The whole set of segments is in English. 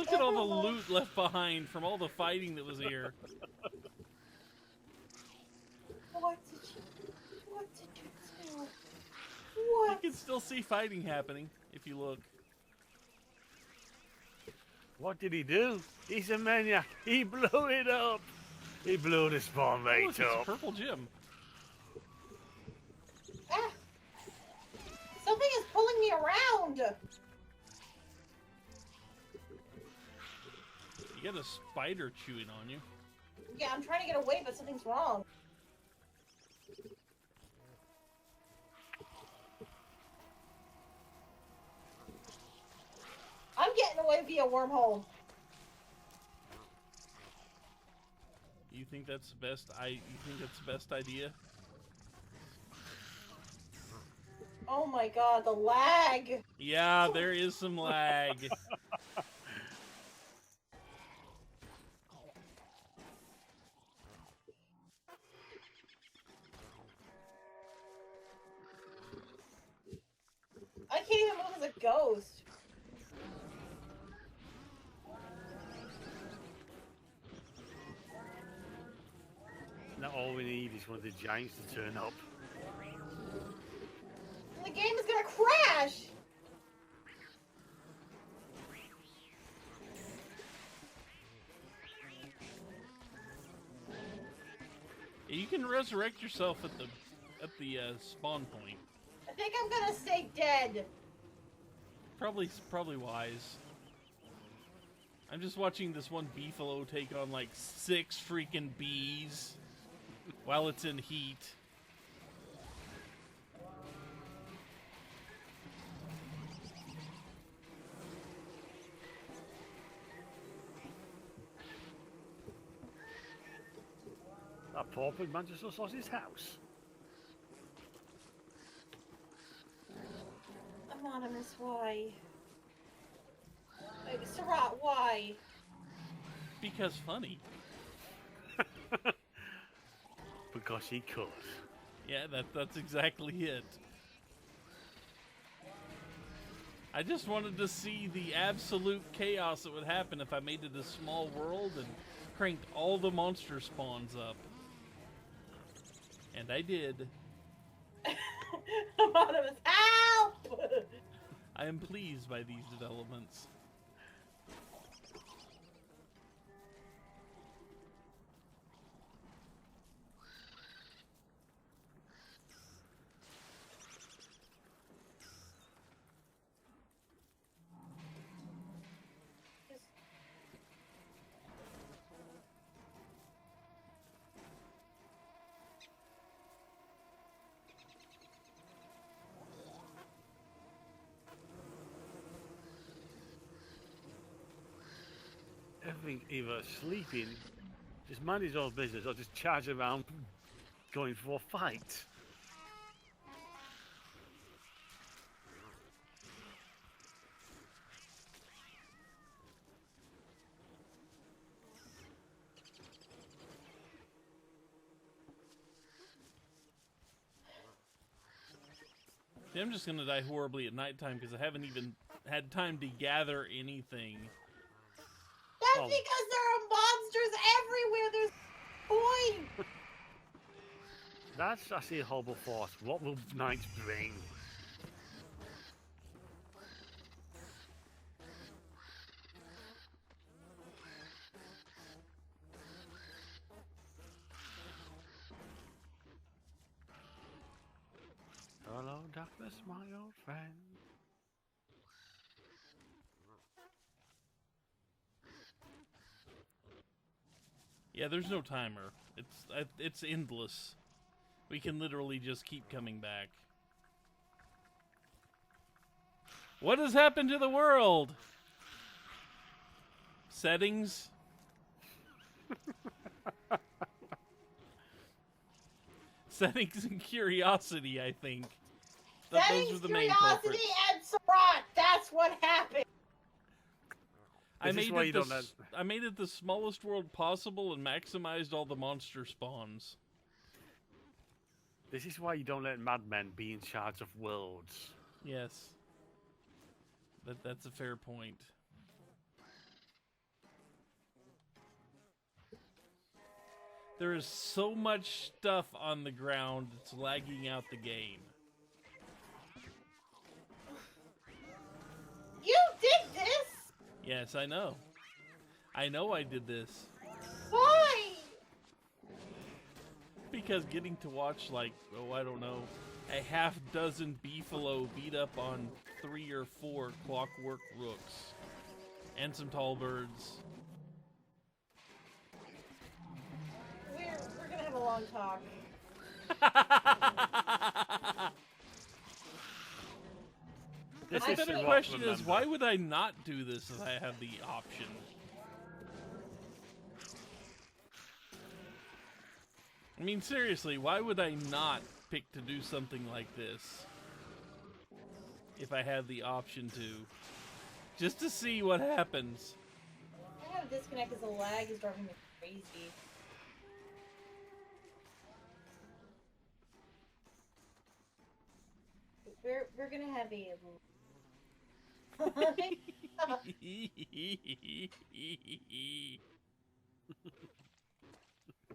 look at all the loot left behind from all the fighting that was here. What did you do? What? You can still see fighting happening if you look. What did he do? He's a maniac. He blew it up. He blew the spawn Oh, rate look, it's a up. purple gem. Ah! Something is pulling me around. You got a spider chewing on you. Yeah, I'm trying to get away, but something's wrong. I'm getting away via wormhole. You think that's the best? You think that's the best idea? Oh my god, the lag. Yeah, there is some lag. I can't even move as a ghost. Now all we need is one of the giants to turn up. The game is gonna crash. You can resurrect yourself at the spawn point. I think I'm gonna stay dead. Probably wise. I'm just watching this one beefalo take on like 6 freaking bees while it's in heat. That poor pig man just lost his house. Amonimus, why? Sarat, why? Because funny. Because he could. Yeah, that's exactly it. I just wanted to see the absolute chaos that would happen if I made it a small world and cranked all the monster spawns up. And I did. Amonimus, help! I am pleased by these developments. Everything either sleeping, just mind his own business, or just charge around going for a fight. See, I'm just gonna die horribly at nighttime because I haven't even had time to gather anything. That's because there are monsters everywhere. There's point. That's actually a horrible thought. What will night bring? Hello, darkness, my old friend. Yeah, there's no timer. It's endless. We can literally just keep coming back. What has happened to the world? Settings? Settings and curiosity, I think. Settings, Those were the main curiosity, culprits. and Sarat. That's what happened. I made it the smallest world possible and maximized all the monster spawns. This is why you don't let madmen be in charge of worlds. Yes. That's a fair point. There is so much stuff on the ground, it's lagging out the game. You did this? Yes, I know. I know I did this. Why? Because getting to watch, like, oh, I don't know, a half dozen beefalo beat up on 3 or 4 clockwork rooks. And some tall birds. We're gonna have a long talk. The better question is, why would I not do this if I have the option? I mean, seriously, why would I not pick to do something like this if I had the option to? Just to see what happens. I have a disconnect because the lag is driving me crazy. We're gonna have a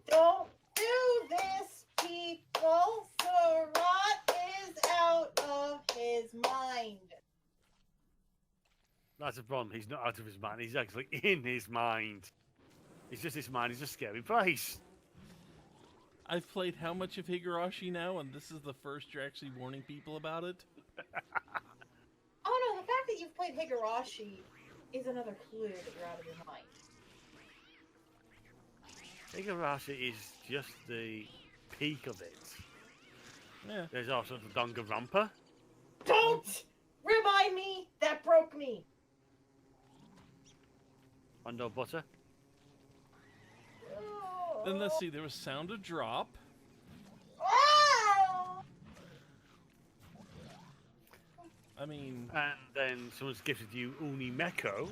Don't do this, people! Surat is out of his mind. That's the problem. He's not out of his mind. He's actually in his mind. It's just his mind. He's a scary place. I've played how much of Higurashi now, and this is the first you're actually warning people about it? Oh no, the fact that you've played Higurashi is another clue that you're out of your mind. Higurashi is just the peak of it. Yeah. There's also the Danganronpa. Don't remind me! That broke me! Under butter. Then let's see, there was Sound of Drop. Oh! I mean... And then someone's gifted you Unimeko.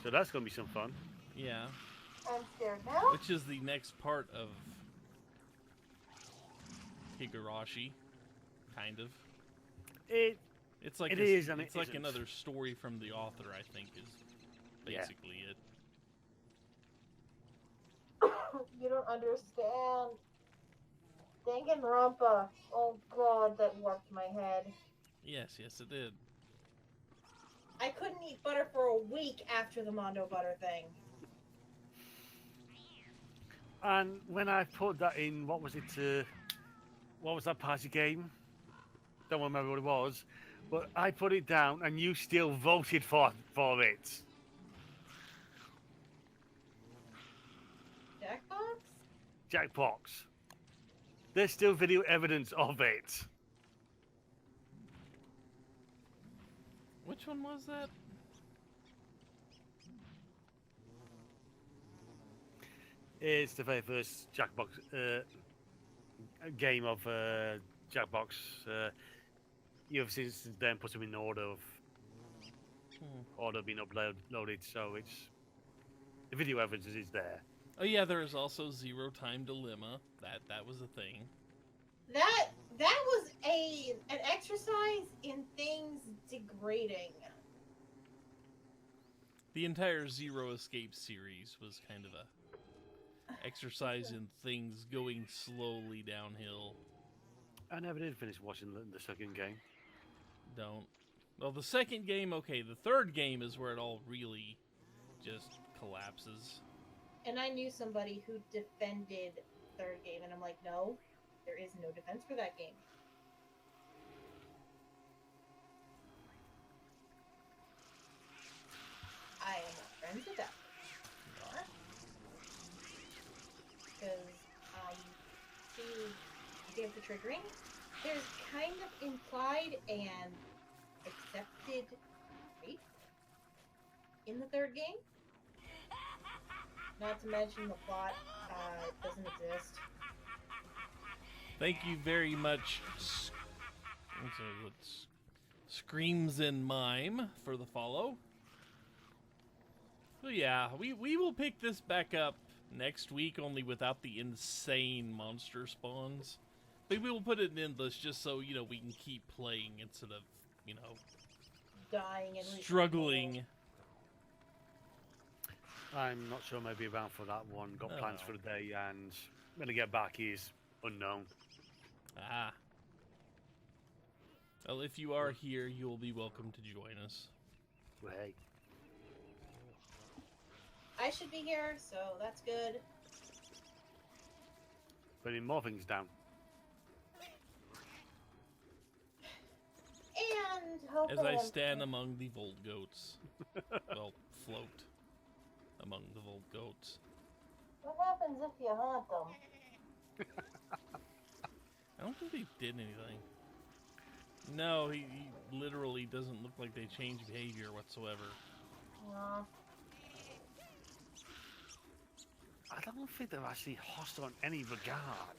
So that's going to be some fun. Yeah. I'm scared now. Which is the next part of Higurashi, kind of. It's like it's like another story from the author, I think, is basically it. You don't understand. Danganronpa. Oh god, that warped my head. Yes, it did. I couldn't eat butter for a week after the Mondo butter thing. And when I put that in, what was it? What was that party game? Don't remember what it was, but I put it down, and you still voted for it. Jackbox? Jackbox. There's still video evidence of it. Which one was that? It's the very first Jackbox game of Jackbox. You've since then put them in order of being uploaded, so it's the video evidence is there. Oh yeah, there is also Zero Time Dilemma. That was a thing. That was an exercise in things degrading. The entire Zero Escape series was kind of a exercise in things going slowly downhill. I never did finish watching the second game. Don't. Well, the second game, okay. The third game is where it all really just collapses. And I knew somebody who defended third game, and I'm like, no, there is no defense for that game. I am not friends with that. Because, to give the triggering, there's kind of implied and accepted rape in the third game. Not to mention the plot doesn't exist. Thank you very much, Screams in Mime, for the follow. So yeah, we will pick this back up next week, only without the insane monster spawns. But we will put it in endless just so, you know, we can keep playing instead of, you know, Dying and struggling. I'm not sure. Maybe around for that one. Got plans Oh. for the day, and when I get back, he's unknown. Ah. Well, if you are here, you will be welcome to join us. Well, hey, I should be here, so that's good. putting more things down. And As hopefully I I'm- stand among the Volt Goats. Well, float among the Volt Goats. What happens if you haunt them? I don't think they did anything. No, he literally doesn't look like they changed behavior whatsoever. Aw. I don't think they're actually hostile in any regard.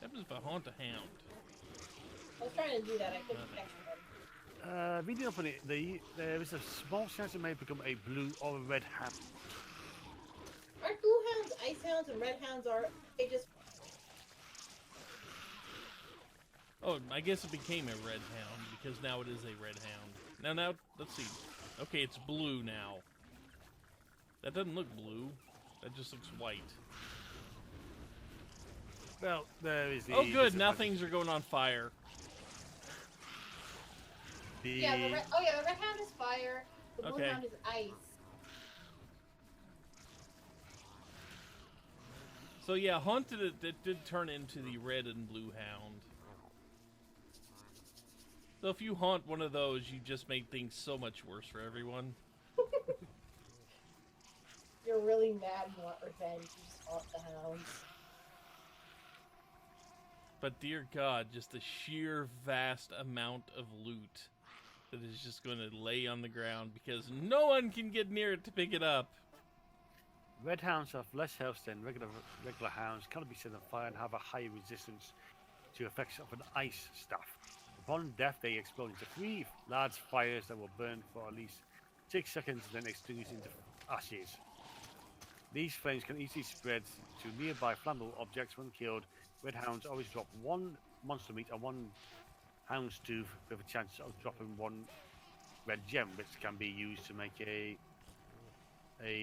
What happens if I haunt a hound? I was trying to do that, I couldn't Nothing. catch them. Reading up on it, there is a small chance it may become a blue or a red hound. Aren't blue hounds ice hounds and red hounds are they just Oh, I guess it became a red hound because now it is a red hound. Now, let's see. Okay, it's blue now. That doesn't look blue. That just looks white. Well, there is the. Oh, good. Now disadvantage. things are going on fire. The, the red hound is fire, the blue Okay. hound is ice. So yeah, haunted it did turn into the red and blue hound. So if you haunt one of those, you just make things so much worse for everyone. You're really mad and want revenge, you just haunt the hounds. But dear God, just the sheer vast amount of loot that is just going to lay on the ground because no one can get near it to pick it up. red hounds have less health than regular hounds, cannot be set on fire, and have a higher resistance to effects of an ice staff. Upon death, they explode into 3 large fires that will burn for at least 6 seconds, then extinguish into ashes. These flames can easily spread to nearby flammable objects when killed. Red hounds always drop 1 monster meat and 1 hound's tooth with a chance of dropping 1 red gem, which can be used to make a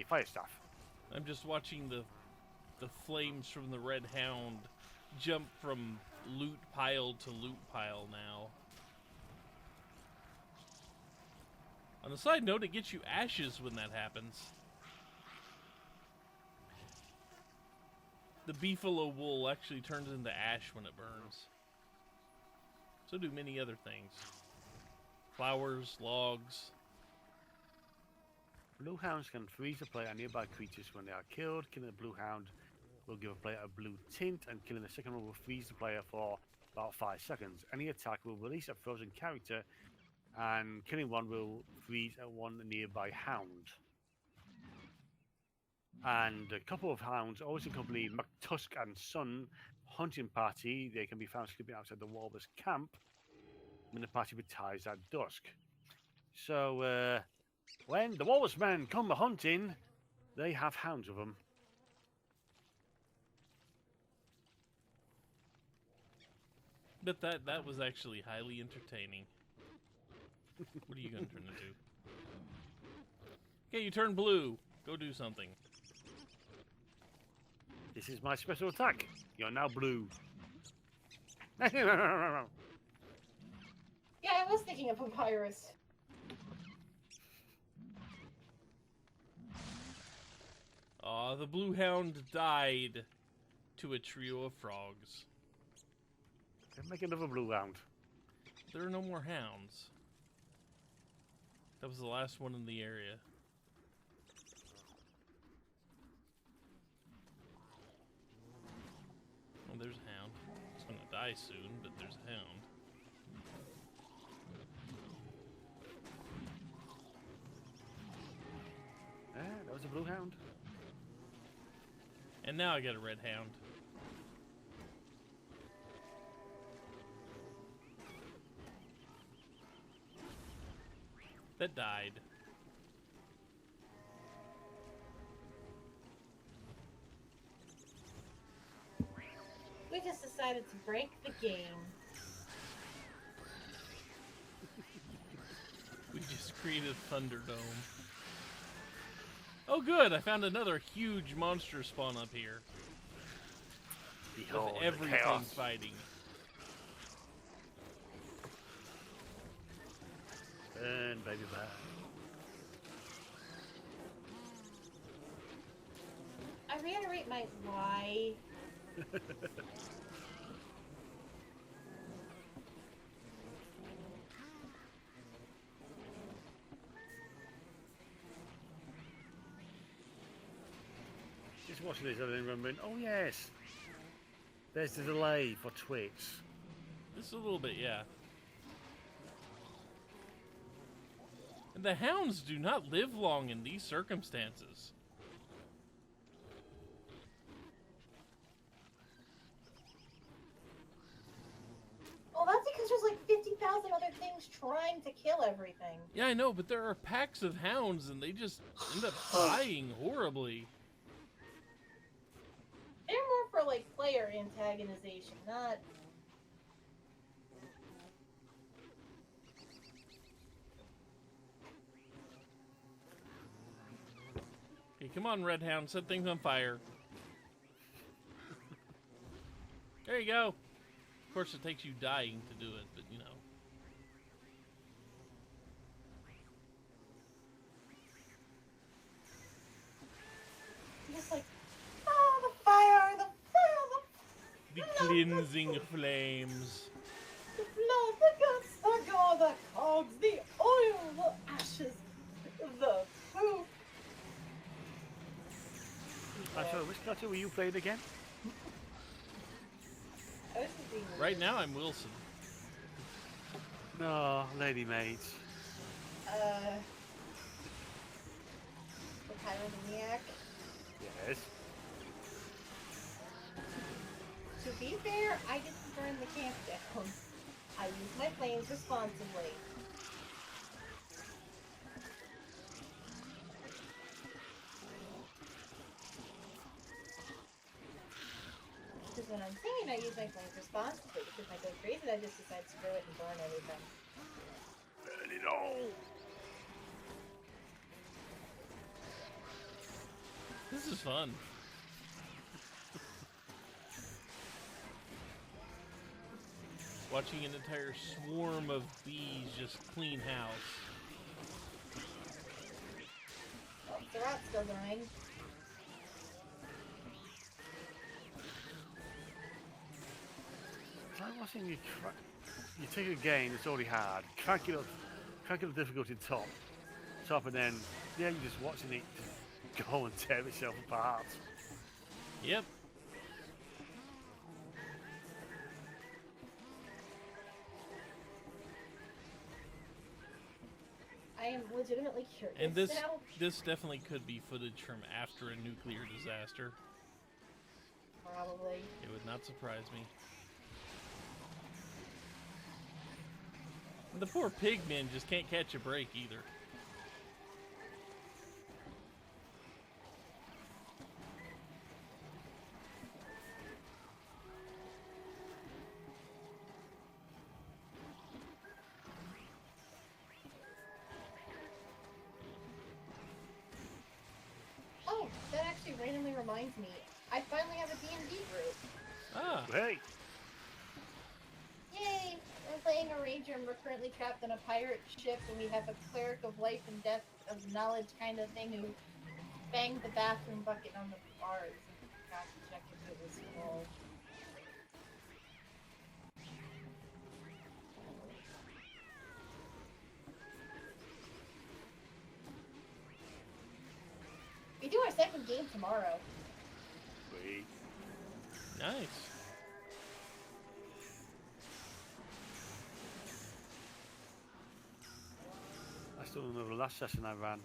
fire staff. I'm just watching the flames from the red hound jump from loot pile to loot pile now. On a side note, it gets you ashes when that happens. The beefalo wool actually turns into ash when it burns. So do many other things. Flowers, logs. Blue hounds can freeze a player and nearby creatures when they are killed. Killing a blue hound will give a player a blue tint, and killing the second one will freeze the player for about 5 seconds. Any attack will release a frozen character, and killing one will freeze a 1 nearby hound. And a couple of hounds always accompany McTusk and Son hunting party. They can be found sleeping outside the Walrus camp when the party retires at dusk. So, when the Walrus men come hunting, they have hounds with them. But that was actually highly entertaining. What are you going to turn into? Okay, you turn blue. Go do something. This is my special attack. You're now blue. Yeah, I was thinking of papyrus. Aw, the blue hound died to a trio of frogs. Make another blue hound. There are no more hounds. That was the last one in the area. Oh, there's a hound. It's gonna die soon, but there's a hound. That was a blue hound. And now I got a red hound. That died. We just decided to break the game. We just created Thunderdome. Oh, good! I found another huge monster spawn up here. Behold, With the everything chaos. fighting. Burn, baby, burn. I reiterate my why. Just watching this, I'm remembering, oh yes, there's the delay for Twitch. Just a little bit, yeah. And the hounds do not live long in these circumstances. Well, that's because there's like 50,000 other things trying to kill everything. Yeah, I know, but there are packs of hounds and they just end up dying horribly. They're more for like player antagonization, not. Okay, come on, Red Hound, set things on fire. There you go. Of course, it takes you dying to do it, but you know. Just like, oh, the fire, the fire, The cleansing flames. the blood, the guts, the gore, the cogs, the oil, the ashes, the poop. Sorry, which character were you playing again? I was just being Right now, I'm Wilson. No, LadyMage. the pyromaniac. Yes. To be fair, I didn't burn the camp down. I used my flames responsibly. Because when I'm saying I use my flames responsibly, because I go crazy, I just decide to screw it and burn everything. Burn it all. This is fun. Watching an entire swarm of bees just clean house. Oh, the rat's still going. It's like watching you take a game that's already hard, crank it up difficulty top, and then yeah, you're just watching it go and tear itself apart. Yep. I am legitimately curious And this now. definitely could be footage from after a nuclear disaster. Probably. It would not surprise me. And the poor pigmen just can't catch a break either. Oh, that actually randomly reminds me. I finally have a D&D group. Ah, Hey, Yay! I'm playing a ranger and we're currently trapped on a pirate ship and we have a cleric of life and death of knowledge kind of thing who banged the bathroom bucket on the bars and forgot to check if it was full. We do our second game tomorrow. wait. nice. I still remember the last session I ran.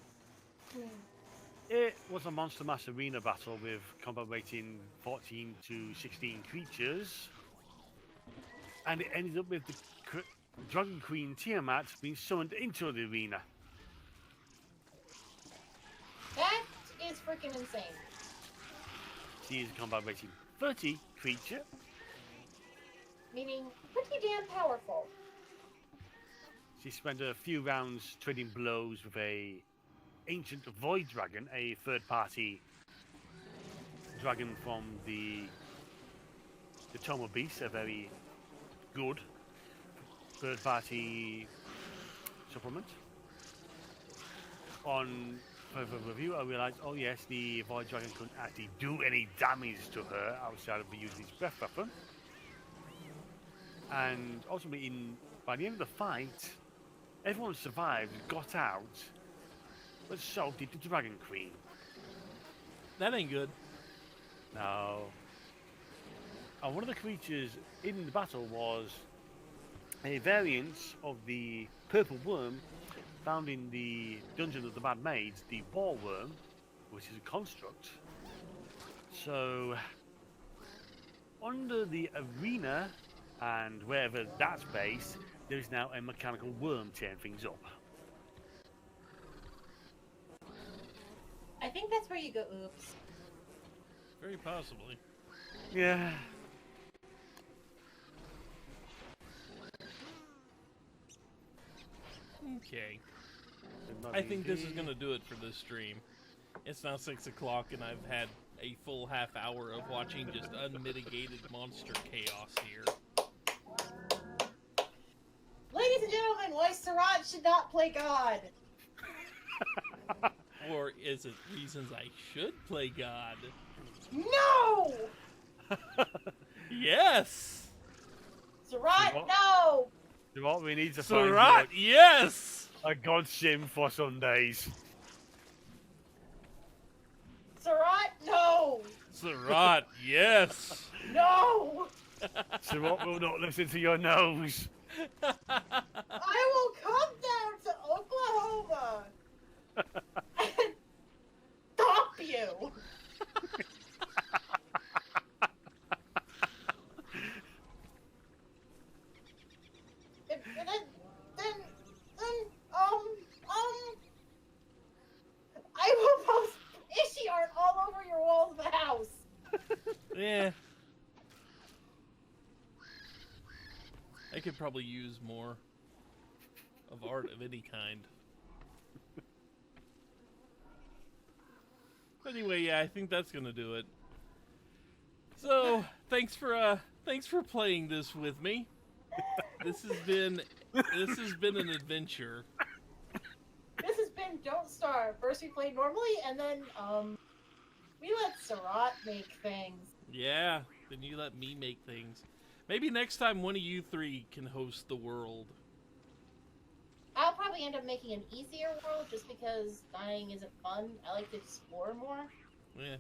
It was a Monster Mass arena battle with combat rating 14 to 16 creatures, and it ended up with the Dragon Queen Tiamat being summoned into the arena. That is freaking insane. She is a combat rating 30 creature. Meaning, pretty damn powerful. She spent a few rounds trading blows with a ancient void dragon, a third-party dragon from the Tome of Beasts, a very good third-party supplement. On further review, I realised, oh yes, the void dragon couldn't actually do any damage to her outside of using its breath weapon. And ultimately, by the end of the fight, everyone survived, got out, but so did the Dragon Queen. That ain't good. No. And one of the creatures in the battle was a variant of the purple worm found in the Dungeon of the Mad Maids, the ball worm, which is a construct. So, under the arena and wherever that's based, there is now a mechanical worm tearing things up. I think that's where you go, oops. Very possibly. Yeah. Okay. I think this is going to do it for this stream. It's now 6 o'clock and I've had a full half hour of watching just unmitigated monster chaos here. Ladies and gentlemen, why Sarat should not play God? Or is it reasons I should play God? No! Yes! Sarat, no! You know what we need to Sarat, find yes! a god sim for Sundays. Sarat, no! Sarat, yes! No! Sarat will not listen to your nose. I will come down to Oklahoma and stop you! I will post Ishi art all over your walls of the house. Yeah. I could probably use more of art of any kind. Anyway, yeah, I think that's gonna do it. So, thanks for playing this with me. This has been an adventure. This has been Don't Starve. First we played normally, and then we let Sarat make things. Yeah, then you let me make things. Maybe next time one of you three can host the world. I'll probably end up making an easier world just because dying isn't fun. I like to explore more. Yeah.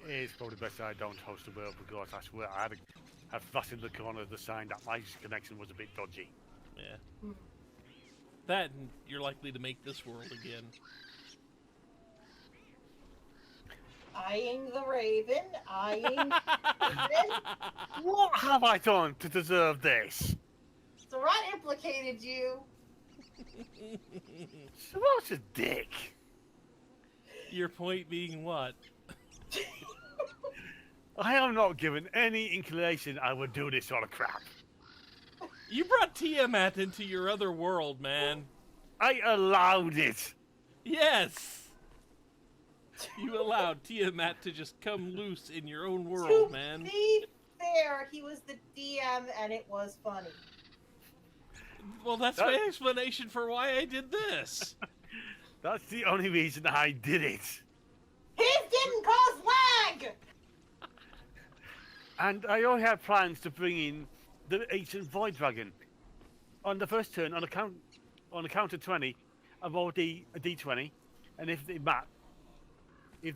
It's probably best I don't host the world because I swear I had a flash in the corner of the sign that my connection was a bit dodgy. Yeah. Hmm. That, and you're likely to make this world again. Eyeing the Raven, eyeing the Raven. What have I done to deserve this? Sarat implicated you. Sarat's a dick. Your point being what? I am not given any inclination I would do this sort of crap. You brought Tiamat into your other world, man. I allowed it. Yes! You allowed Tiamat to just come loose in your own world, man. To be fair, he was the DM and it was funny. Well, that's my explanation for why I did this. That's the only reason I did it. His didn't cause lag! And I already had plans to bring in the ancient void dragon. On the first turn, on a count of 20, I rolled a d20, and if the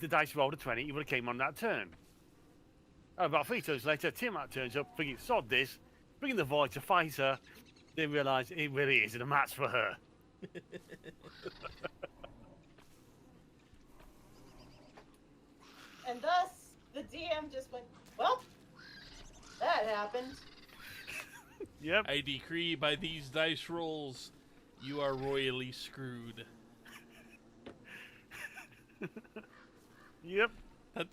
dice rolled a 20, it would have came on that turn. About 3 turns later, Tiamat turns up, thinking, sod this, bringing the void to fight her, then realise it really isn't a match for her. And thus, the DM just went, well, that happened. Yep. I decree by these dice rolls, you are royally screwed. Yep.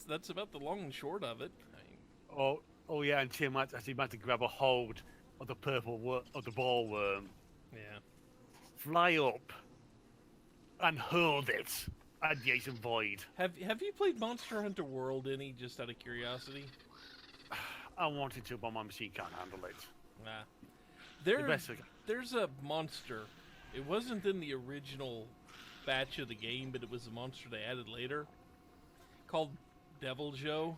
That's about the long and short of it. Oh yeah, and Tiamat actually managed to grab a hold of the ball worm, Yeah. fly up, and hurled it at the adjacent void. Have you played Monster Hunter World any, just out of curiosity? I wanted to, but my machine can't handle it. Nah. There's a monster. It wasn't in the original batch of the game, but it was a monster they added later, called Devil Joe.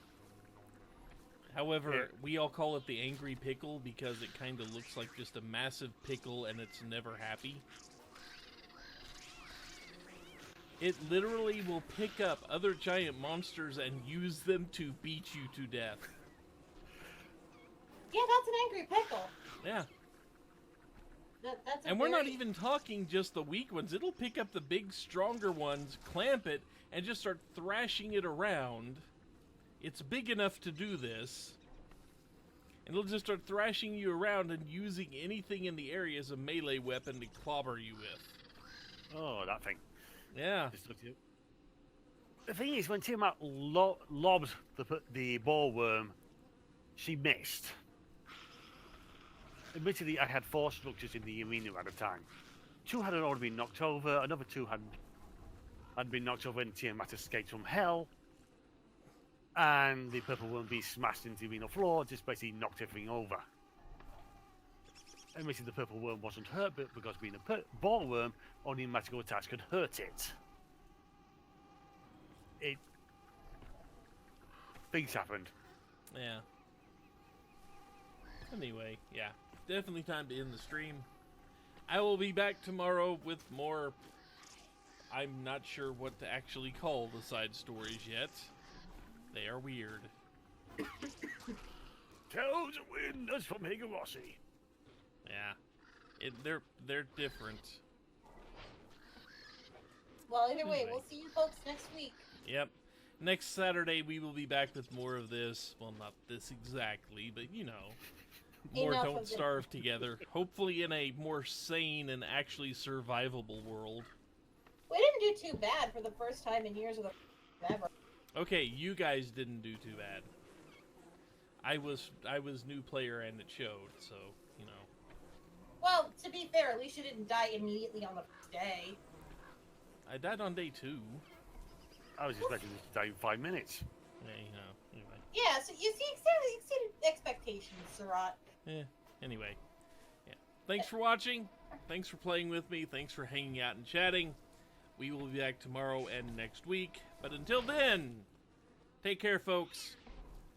However, Yeah. we all call it the Angry Pickle because it kind of looks like just a massive pickle and it's never happy. It literally will pick up other giant monsters and use them to beat you to death. Yeah, that's an angry pickle. Yeah. That's a And we're not very- even talking just the weak ones. It'll pick up the big, stronger ones, clamp it, and just start thrashing it around. It's big enough to do this. And it'll just start thrashing you around and using anything in the area as a melee weapon to clobber you with. Oh, that thing. Yeah. Just looked at it. The thing is, when Tiamat lobbed the ball worm, she missed. Admittedly, I had 4 structures in the arena at a time. 2 had already been knocked over, another 2 had been knocked over and Tiamat escaped from hell. And the purple worm beast smashed into the arena floor, just basically knocked everything over. Admittedly, the purple worm wasn't hurt, but because being a ball worm, only magical attacks could hurt it. Things happened. Yeah. Anyway, yeah. Definitely time to end the stream. I will be back tomorrow with more... I'm not sure what to actually call the side stories yet. They are weird. Tales of wind as from Higarossi. Yeah. They're different. Well, either way, Anyway. we'll see you folks next week. Yep. Next Saturday we will be back with more of this. Well, not this exactly, but you know. More Enough Don't of it. Starve together. Hopefully in a more sane and actually survivable world. We didn't do too bad for the first time in years of the ever. Okay, you guys didn't do too bad. I was new player and it showed, so, you know. Well, to be fair, at least you didn't die immediately on the first day. I died on day 2. I was expecting this to die in 5 minutes. Yeah, you know, anyway. Yeah, so you exceeded expectations, Surat. Anyway. Yeah. Thanks for watching. Thanks for playing with me. Thanks for hanging out and chatting. We will be back tomorrow and next week. But until then, take care, folks.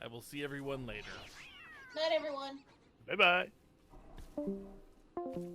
I will see everyone later. Night, everyone. Bye bye.